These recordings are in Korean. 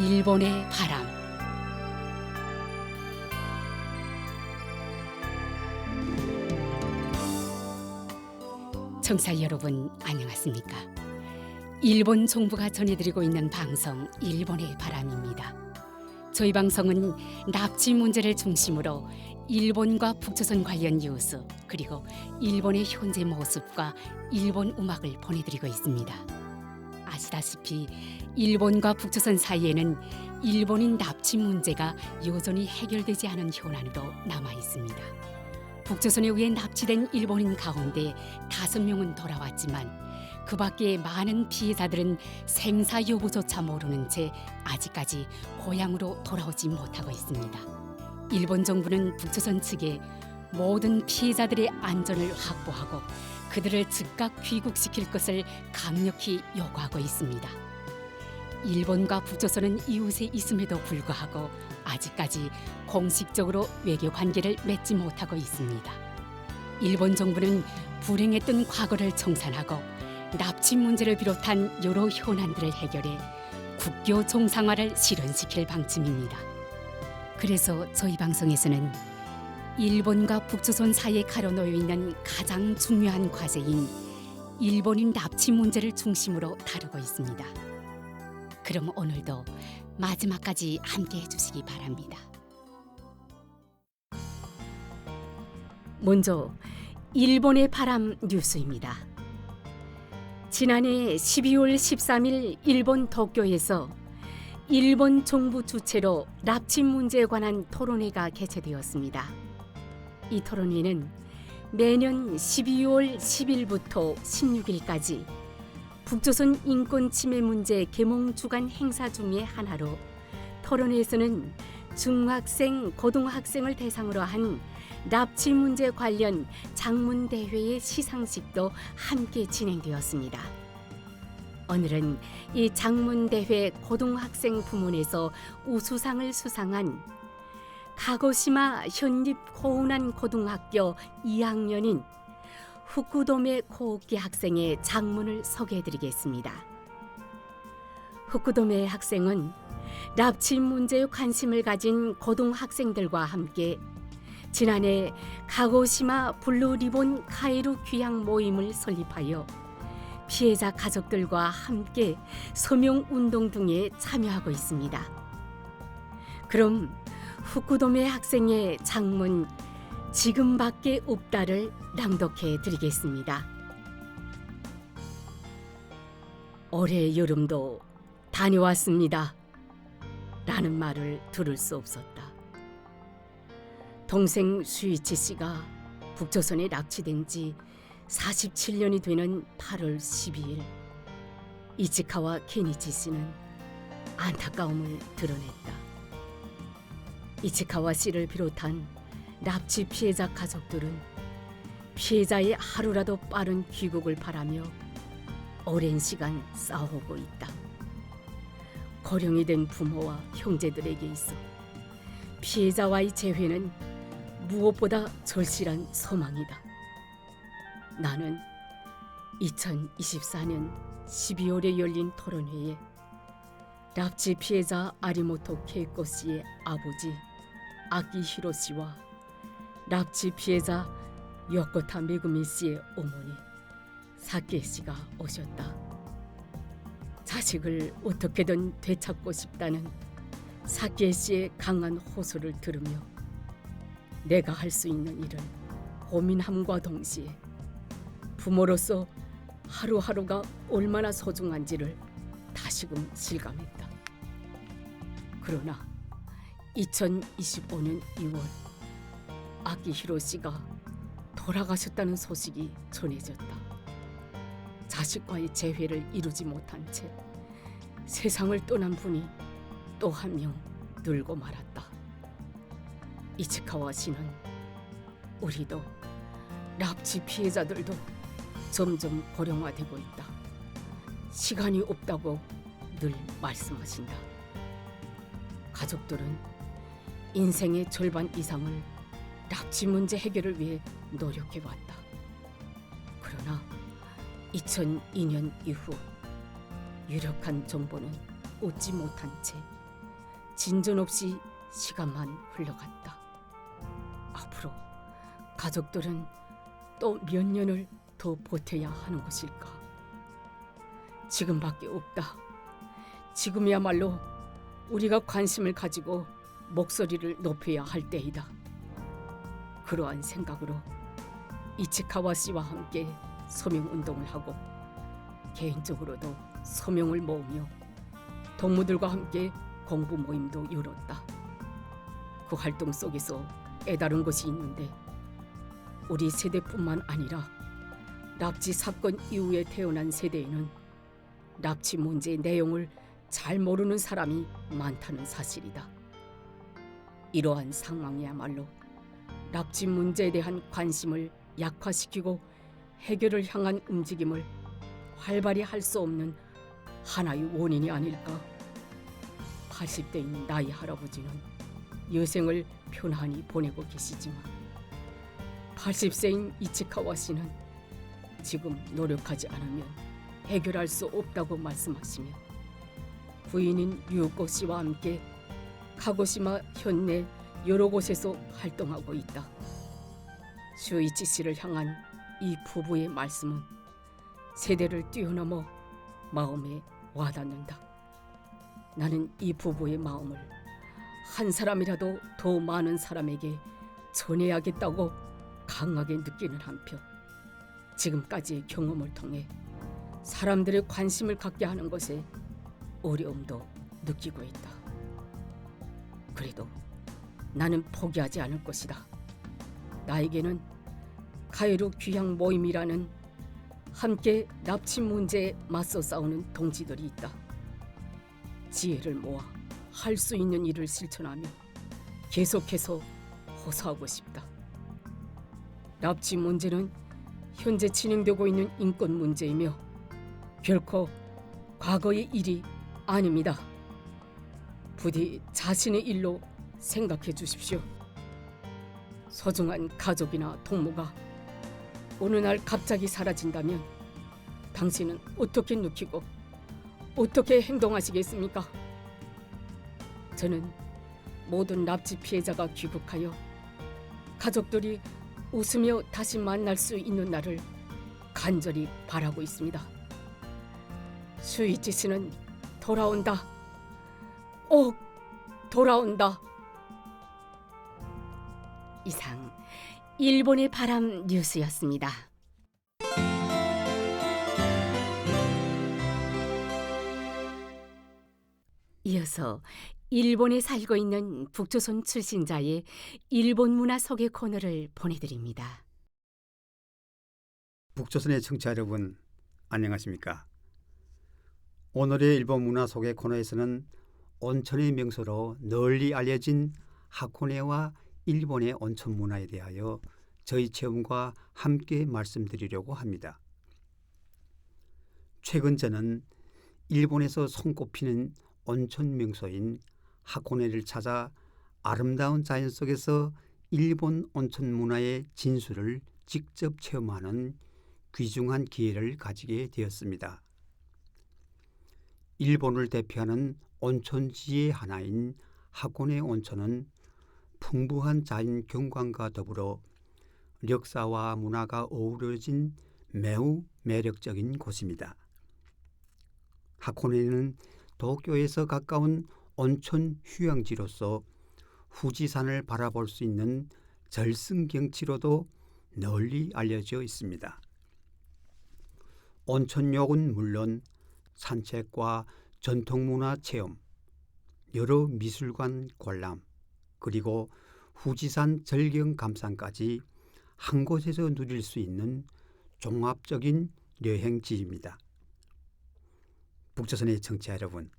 일본의 바람. 청취자 여러분 안녕하십니까? 일본 정부가 전해드리고 있는 방송 일본의 바람입니다. 저희 방송은 납치 문제를 중심으로 일본과 북조선 관련 뉴스 그리고 일본의 현재 모습과 일본 음악을 보내드리고 있습니다. 아시다시피 일본과 북조선 사이에는 일본인 납치 문제가 여전히 해결되지 않은 현안으로 남아 있습니다. 북조선에 의해 납치된 일본인 가운데 5명은 돌아왔지만 그 밖에 많은 피해자들은 생사 여부조차 모르는 채 아직까지 고향으로 돌아오지 못하고 있습니다. 일본 정부는 북조선 측에 모든 피해자들의 안전을 확보하고 그들을 즉각 귀국시킬 것을 강력히 요구하고 있습니다. 일본과 북조선은 이웃에 있음에도 불구하고 아직까지 공식적으로 외교 관계를 맺지 못하고 있습니다. 일본 정부는 불행했던 과거를 청산하고 납치 문제를 비롯한 여러 현안들을 해결해 국교 정상화를 실현시킬 방침입니다. 그래서 저희 방송에서는 일본과 북조선 사이에 가로놓여 있는 가장 중요한 과제인 일본인 납치 문제를 중심으로 다루고 있습니다. 그럼 오늘도 마지막까지 함께 해주시기 바랍니다. 먼저 일본의 바람 뉴스입니다. 지난해 12월 13일 일본 도쿄에서 일본 정부 주최로 납치 문제에 관한 토론회가 개최되었습니다. 이 토론회는 매년 12월 10일부터 16일까지 북조선 인권 침해 문제 계몽 주간 행사 중의 하나로 토론회에서는 중학생, 고등학생을 대상으로 한 납치 문제 관련 장문대회의 시상식도 함께 진행되었습니다. 오늘은 이 장문대회 고등학생 부문에서 우수상을 수상한 가고시마 현립-고운한 고등학교 2학년인 후쿠도메 코오키 학생의 장문을 소개해드리겠습니다. 후쿠도메 학생은 납치 문제에 관심을 가진 고등학생들과 함께 지난해 가고시마 블루리본 카에루 귀향 모임을 설립하여 피해자 가족들과 함께 서명운동 등에 참여하고 있습니다. 그럼 후쿠도메 학생의 장문 지금밖에 없다를 낭독해 드리겠습니다. 올해 여름도 다녀왔습니다. 라는 말을 들을 수 없었다. 동생 슈이치 씨가 북조선에 납치된 지 47년이 되는 8월 12일 이치카와 케니치 씨는 안타까움을 드러냈다. 이치카와 씨를 비롯한 납치 피해자 가족들은 피해자의 하루라도 빠른 귀국을 바라며 오랜 시간 싸워오고 있다. 고령이 된 부모와 형제들에게 있어 피해자와의 재회는 무엇보다 절실한 소망이다. 나는 2024년 12월에 열린 토론회에 납치 피해자 아리모토 케이코 씨의 아버지 아키히로 씨와 납치 피해자 요코타 메구미 씨의 어머니 사케 씨가 오셨다. 자식을 어떻게든 되찾고 싶다는 사케 씨의 강한 호소를 들으며 내가 할 수 있는 일을 고민함과 동시에 부모로서 하루하루가 얼마나 소중한지를 다시금 실감했다. 그러나 2025년 2월 아키히로 씨가 돌아가셨다는 소식이 전해졌다. 자식과의 재회를 이루지 못한 채 세상을 떠난 분이 또 한 명 늘고 말았다. 이치카와 씨는 우리도 납치 피해자들도 점점 고령화되고 있다. 시간이 없다고 늘 말씀하신다. 가족들은 인생의 절반 이상을 납치 문제 해결을 위해 노력해왔다. 그러나 2002년 이후 유력한 정보는 얻지 못한 채 진전 없이 시간만 흘러갔다. 앞으로 가족들은 또 몇 년을 더 버텨야 하는 것일까? 지금밖에 없다. 지금이야말로 우리가 관심을 가지고 목소리를 높여야 할 때이다. 그러한 생각으로 이치카와 씨와 함께 서명운동을 하고 개인적으로도 서명을 모으며 동무들과 함께 공부 모임도 열었다. 그 활동 속에서 깨달은 것이 있는데 우리 세대뿐만 아니라 납치 사건 이후에 태어난 세대에는 납치 문제의 내용을 잘 모르는 사람이 많다는 사실이다. 이러한 상황이야말로 납치 문제에 대한 관심을 약화시키고 해결을 향한 움직임을 활발히 할 수 없는 하나의 원인이 아닐까. 80대인 나의 할아버지는 여생을 편안히 보내고 계시지만 80세인 이치카와 씨는 지금 노력하지 않으면 해결할 수 없다고 말씀하시며 부인인 유코 씨와 함께 카고시마 현내 여러 곳에서 활동하고 있다. 슈이치 씨를 향한 이 부부의 말씀은 세대를 뛰어넘어 마음에 와닿는다. 나는 이 부부의 마음을 한 사람이라도 더 많은 사람에게 전해야겠다고 강하게 느끼는 한편 지금까지의 경험을 통해 사람들의 관심을 갖게 하는 것에 어려움도 느끼고 있다. 그래도 나는 포기하지 않을 것이다. 나에게는 카에루 귀향 모임이라는 함께 납치 문제에 맞서 싸우는 동지들이 있다. 지혜를 모아 할 수 있는 일을 실천하며 계속해서 호소하고 싶다. 납치 문제는 현재 진행되고 있는 인권 문제이며 결코 과거의 일이 아닙니다. 부디 자신의 일로 생각해 주십시오. 소중한 가족이나 동무가 어느 날 갑자기 사라진다면 당신은 어떻게 느끼고 어떻게 행동하시겠습니까? 저는 모든 납치 피해자가 귀국하여 가족들이 웃으며 다시 만날 수 있는 날을 간절히 바라고 있습니다. 슈이치 씨는 돌아온다. 꼭 돌아온다. 이상 일본의 바람 뉴스였습니다. 이어서 일본에 살고 있는 북조선 출신자의 일본 문화 소개 코너를 보내드립니다. 북조선의 청취자 여러분, 안녕하십니까? 오늘의 일본 문화 소개 코너에서는 온천의 명소로 널리 알려진 하코네와 일본의 온천 문화에 대하여 저희 체험과 함께 말씀드리려고 합니다. 최근 저는 일본에서 손꼽히는 온천 명소인 하코네를 찾아 아름다운 자연 속에서 일본 온천 문화의 진수를 직접 체험하는 귀중한 기회를 가지게 되었습니다. 일본을 대표하는 온천지의 하나인 하코네 온천은 풍부한 자연 경관과 더불어 역사와 문화가 어우러진 매우 매력적인 곳입니다. 하코네는 도쿄에서 가까운 온천 휴양지로서 후지산을 바라볼 수 있는 절승 경치로도 널리 알려져 있습니다. 온천욕은 물론 산책과 전통문화 체험, 여러 미술관 관람, 그리고 후지산 절경 감상까지 한 곳에서 누릴 수 있는 종합적인 여행지입니다. 북조선의 청취자 여러분,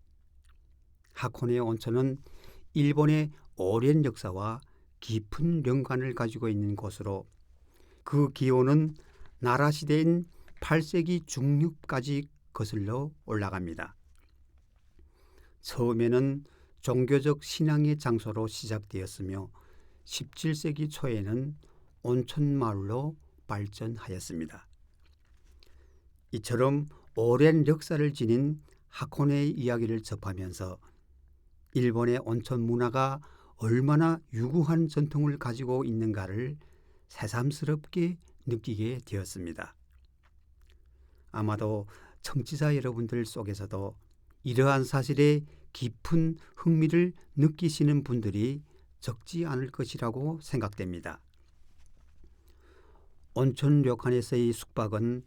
하코네 온천은 일본의 오랜 역사와 깊은 연관을 가지고 있는 곳으로 그 기원은 나라 시대인 8세기 중류까지 거슬러 올라갑니다. 처음에는 종교적 신앙의 장소로 시작되었으며 17세기 초에는 온천마을로 발전하였습니다. 이처럼 오랜 역사를 지닌 하코네의 이야기를 접하면서 일본의 온천 문화가 얼마나 유구한 전통을 가지고 있는가를 새삼스럽게 느끼게 되었습니다. 아마도 청취자 여러분들 속에서도 이러한 사실에 깊은 흥미를 느끼시는 분들이 적지 않을 것이라고 생각됩니다. 온천 료칸에서의 숙박은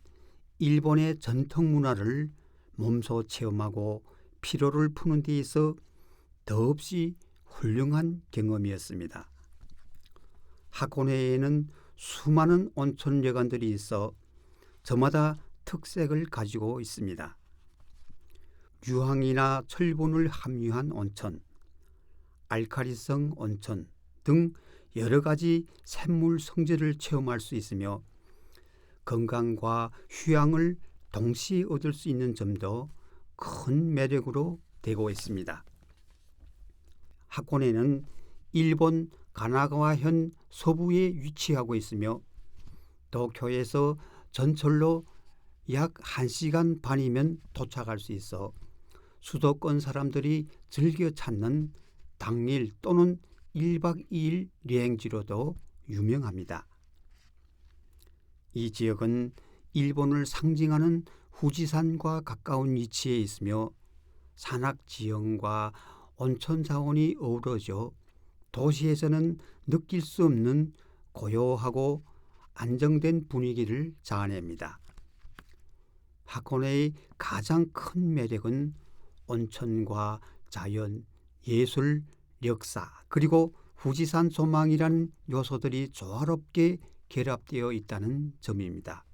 일본의 전통 문화를 몸소 체험하고 피로를 푸는 데 있어 더없이 훌륭한 경험이었습니다. 하코네에는 수많은 온천旅館들이 있어 저마다 특색을 가지고 있습니다. 유황이나 철분을 함유한 온천, 알카리성 온천 등 여러 가지 샘물 성질을 체험할 수 있으며 건강과 휴양을 동시에 얻을 수 있는 점도 큰 매력으로 되고 있습니다. 하코네는 일본 가나가와현 서부에 위치하고 있으며 도쿄에서 전철로 약 1시간 반이면 도착할 수 있어 수도권 사람들이 즐겨 찾는 당일 또는 1박 2일 여행지로도 유명합니다. 이 지역은 일본을 상징하는 후지산과 가까운 위치에 있으며 산악 지형과 온천 자원이 어우러져 도시에서는 느낄 수 없는 고요하고 안정된 분위기를 자아냅니다. 하코네의 가장 큰 매력은 온천과 자연, 예술, 역사 그리고 후지산 조망이라는 요소들이 조화롭게 결합되어 있다는 점입니다.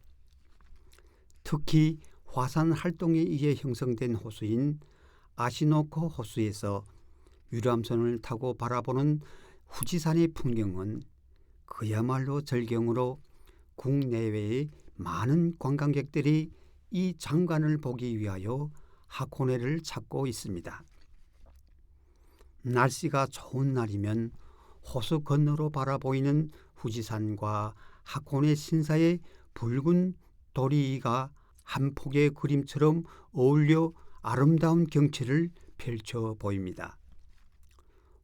특히 화산 활동에 의해 형성된 호수인 아시노코 호수에서 유람선을 타고 바라보는 후지산의 풍경은 그야말로 절경으로 국내외의 많은 관광객들이 이 장관을 보기 위하여 하코네를 찾고 있습니다. 날씨가 좋은 날이면 호수 건너로 바라보이는 후지산과 하코네 신사의 붉은 도리가 한 폭의 그림처럼 어울려 아름다운 경치를 펼쳐 보입니다.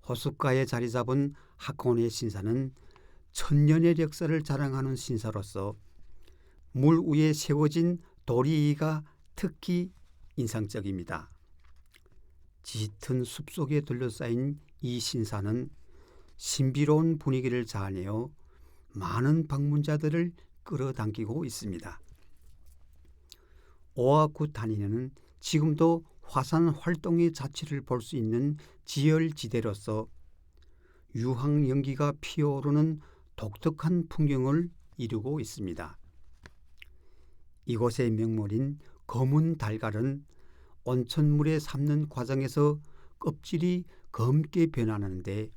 호숫가에 자리 잡은 하코네 신사는 천년의 역사를 자랑하는 신사로서 물 위에 세워진 도리가 특히 인상적입니다. 짙은 숲속에 둘러싸인 이 신사는 신비로운 분위기를 자아내어 많은 방문자들을 끌어당기고 있습니다. 오아쿠타니는 지금도 화산 활동의 자취를 볼 수 있는 지열지대로서 유황 연기가 피어오르는 독특한 풍경을 이루고 있습니다. 이곳의 명물인 검은 달걀은 온천물에 삶는 과정에서 껍질이 검게 변하는데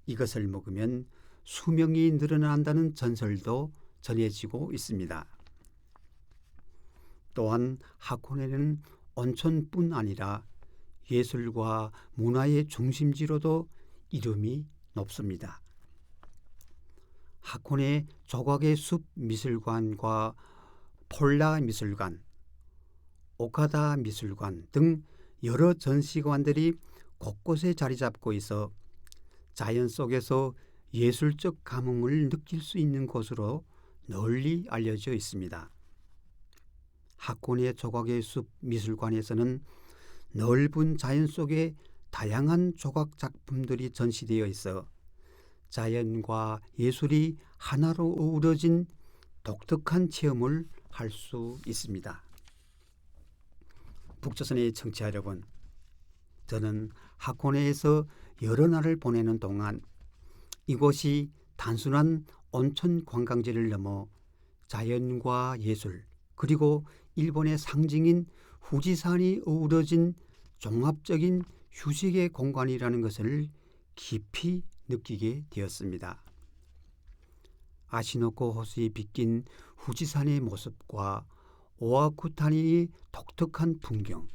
이것을 먹으면 수명이 늘어난다는 전설도 전해지고 있습니다. 또한 하코네는 온천뿐 아니라 예술과 문화의 중심지로도 이름이 높습니다. 하코네 조각의 숲 미술관과 폴라 미술관, 오카다 미술관 등 여러 전시관들이 곳곳에 자리 잡고 있어 자연 속에서 예술적 감흥을 느낄 수 있는 곳으로 널리 알려져 있습니다. 하코네 조각의 숲 미술관에서는 넓은 자연 속에 다양한 조각 작품들이 전시되어 있어 자연과 예술이 하나로 어우러진 독특한 체험을 할 수 있습니다. 북조선의 청취자 여러분, 저는 하코네에서 여러 날을 보내는 동안 이곳이 단순한 온천 관광지를 넘어 자연과 예술 그리고 일본의 상징인 후지산이 어우러진 종합적인 휴식의 공간이라는 것을 깊이 느끼게 되었습니다. 아시노코 호수에 빗긴 후지산의 모습과 오아쿠타니의 독특한 풍경,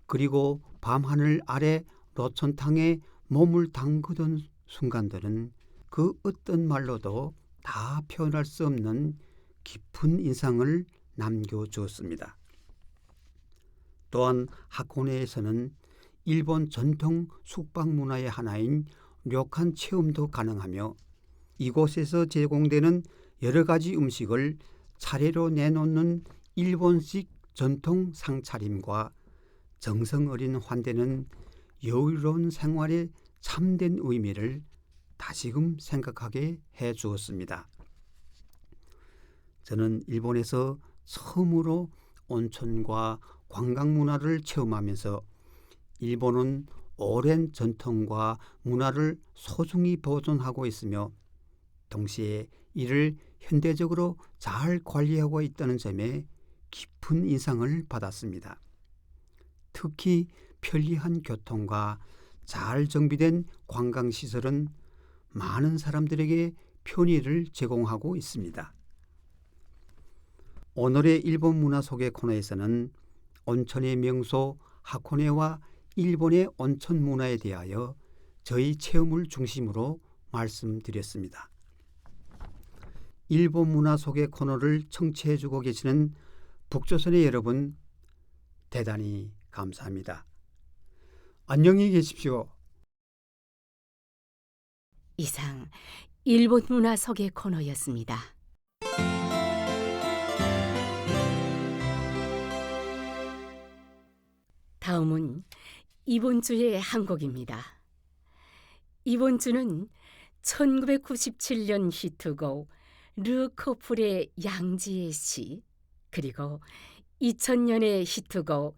그리고 밤하늘 아래 로천탕에 몸을 담그던 순간들은 그 어떤 말로도 다 표현할 수 없는 깊은 인상을 남겨주었습니다. 또한 하코네에서는 일본 전통 숙박 문화의 하나인 료칸 체험도 가능하며 이곳에서 제공되는 여러 가지 음식을 차례로 내놓는 일본식 전통 상차림과 정성 어린 환대는 여유로운 생활의 참된 의미를 다시금 생각하게 해 주었습니다. 저는 일본에서 처음으로 온천과 관광 문화를 체험하면서 일본은 오랜 전통과 문화를 소중히 보존하고 있으며 동시에 이를 현대적으로 잘 관리하고 있다는 점에 깊은 인상을 받았습니다. 특히 편리한 교통과 잘 정비된 관광시설은 많은 사람들에게 편의를 제공하고 있습니다. 오늘의 일본 문화 소개 코너에서는 온천의 명소 하코네와 일본의 온천 문화에 대하여 저희 체험을 중심으로 말씀드렸습니다. 일본 문화 소개 코너를 청취해주고 계시는 북조선의 여러분, 대단히 감사합니다. 안녕히 계십시오. 이상 일본 문화 소개 코너였습니다. 다음은 이번 주의 한 곡입니다. 이번 주는 1997년 히트곡 르코플의 양지의 시, 그리고 2000년의 히트곡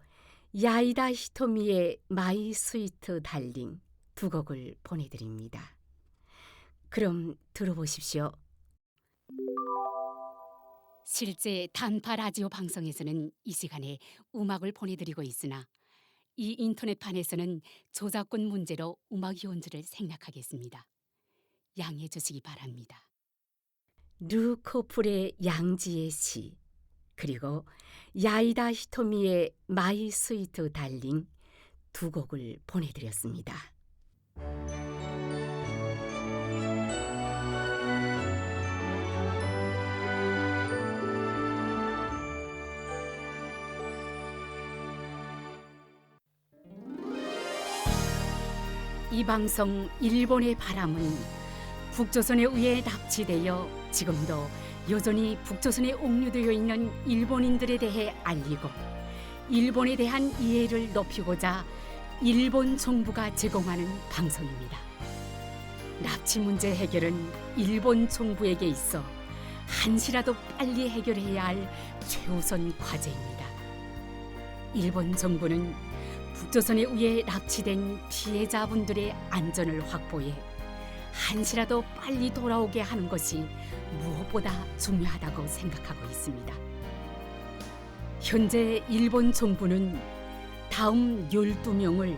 야이다 히토미의 마이 스위트 달링 두 곡을 보내드립니다. 그럼 들어보십시오. 실제 단파 라디오 방송에서는 이 시간에 음악을 보내드리고 있으나 이 인터넷판에서는 저작권 문제로 음악 연주를 생략하겠습니다. 양해해 주시기 바랍니다. 르코플의 양지의 시, 그리고 야이다 히토미의 마이 스위트 달링 두 곡을 보내드렸습니다. 이 방송 일본의 바람은 북조선에 의해 납치되어 지금도 여전히 북조선에 옥류되어 있는 일본인들에 대해 알리고 일본에 대한 이해를 높이고자 일본 정부가 제공하는 방송입니다. 납치 문제 해결은 일본 정부에게 있어 한시라도 빨리 해결해야 할 최우선 과제입니다. 일본 정부는 북조선에 의해 납치된 피해자분들의 안전을 확보해 한시라도 빨리 돌아오게 하는 것이 무엇보다 중요하다고 생각하고 있습니다. 현재 일본 정부는 다음 12명을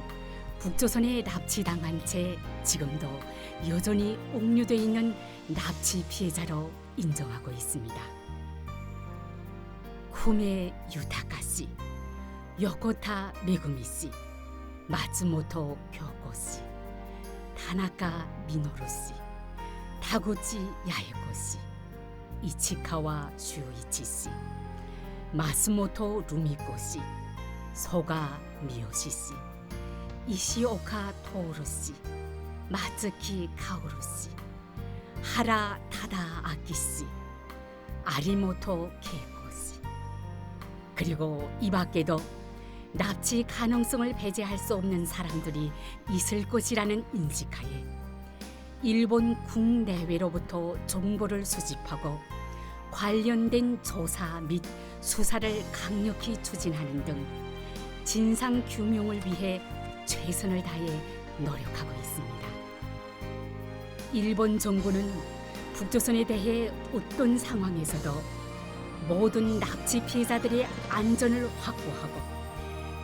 북조선에 납치당한 채 지금도 여전히 옥류되어 있는 납치 피해자로 인정하고 있습니다. 쿠메 유타카 씨, 요코타 메구미 씨, 마츠모토 교코 씨, 타나카 미노루 씨, 타구치 야에코 씨, 이치카와 슈이치 씨, 마스모토 루미코 씨, 소가 미요시 씨, 이시오카 토오루 씨, 마츠키 카오루 씨, 하라 타다 아키 씨, 아리모토 케이코 씨, 그리고 이 밖에도 납치 가능성을 배제할 수 없는 사람들이 있을 것이라는 인식하에 일본 국내외로부터 정보를 수집하고 관련된 조사 및 수사를 강력히 추진하는 등 진상 규명을 위해 최선을 다해 노력하고 있습니다. 일본 정부는 북조선에 대해 어떤 상황에서도 모든 납치 피해자들의 안전을 확보하고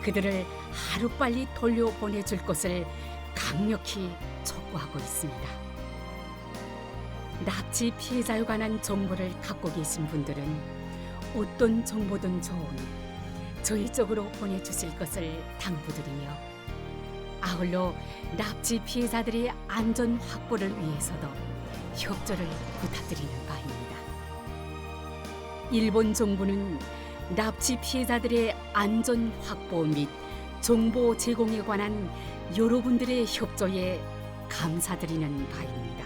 그들을 하루빨리 돌려보내줄 것을 강력히 촉구하고 있습니다. 납치 피해자에 관한 정보를 갖고 계신 분들은 어떤 정보든 좋으니 저희 쪽으로 보내주실 것을 당부드리며 아울러 납치 피해자들의 안전 확보를 위해서도 협조를 부탁드리는 바입니다. 일본 정부는 납치 피해자들의 안전 확보 및 정보 제공에 관한 여러분들의 협조에 감사드리는 바입니다.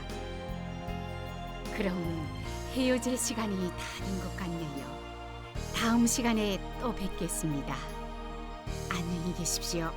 그럼 헤어질 시간이 다 된 것 같네요. 다음 시간에 또 뵙겠습니다. 안녕히 계십시오.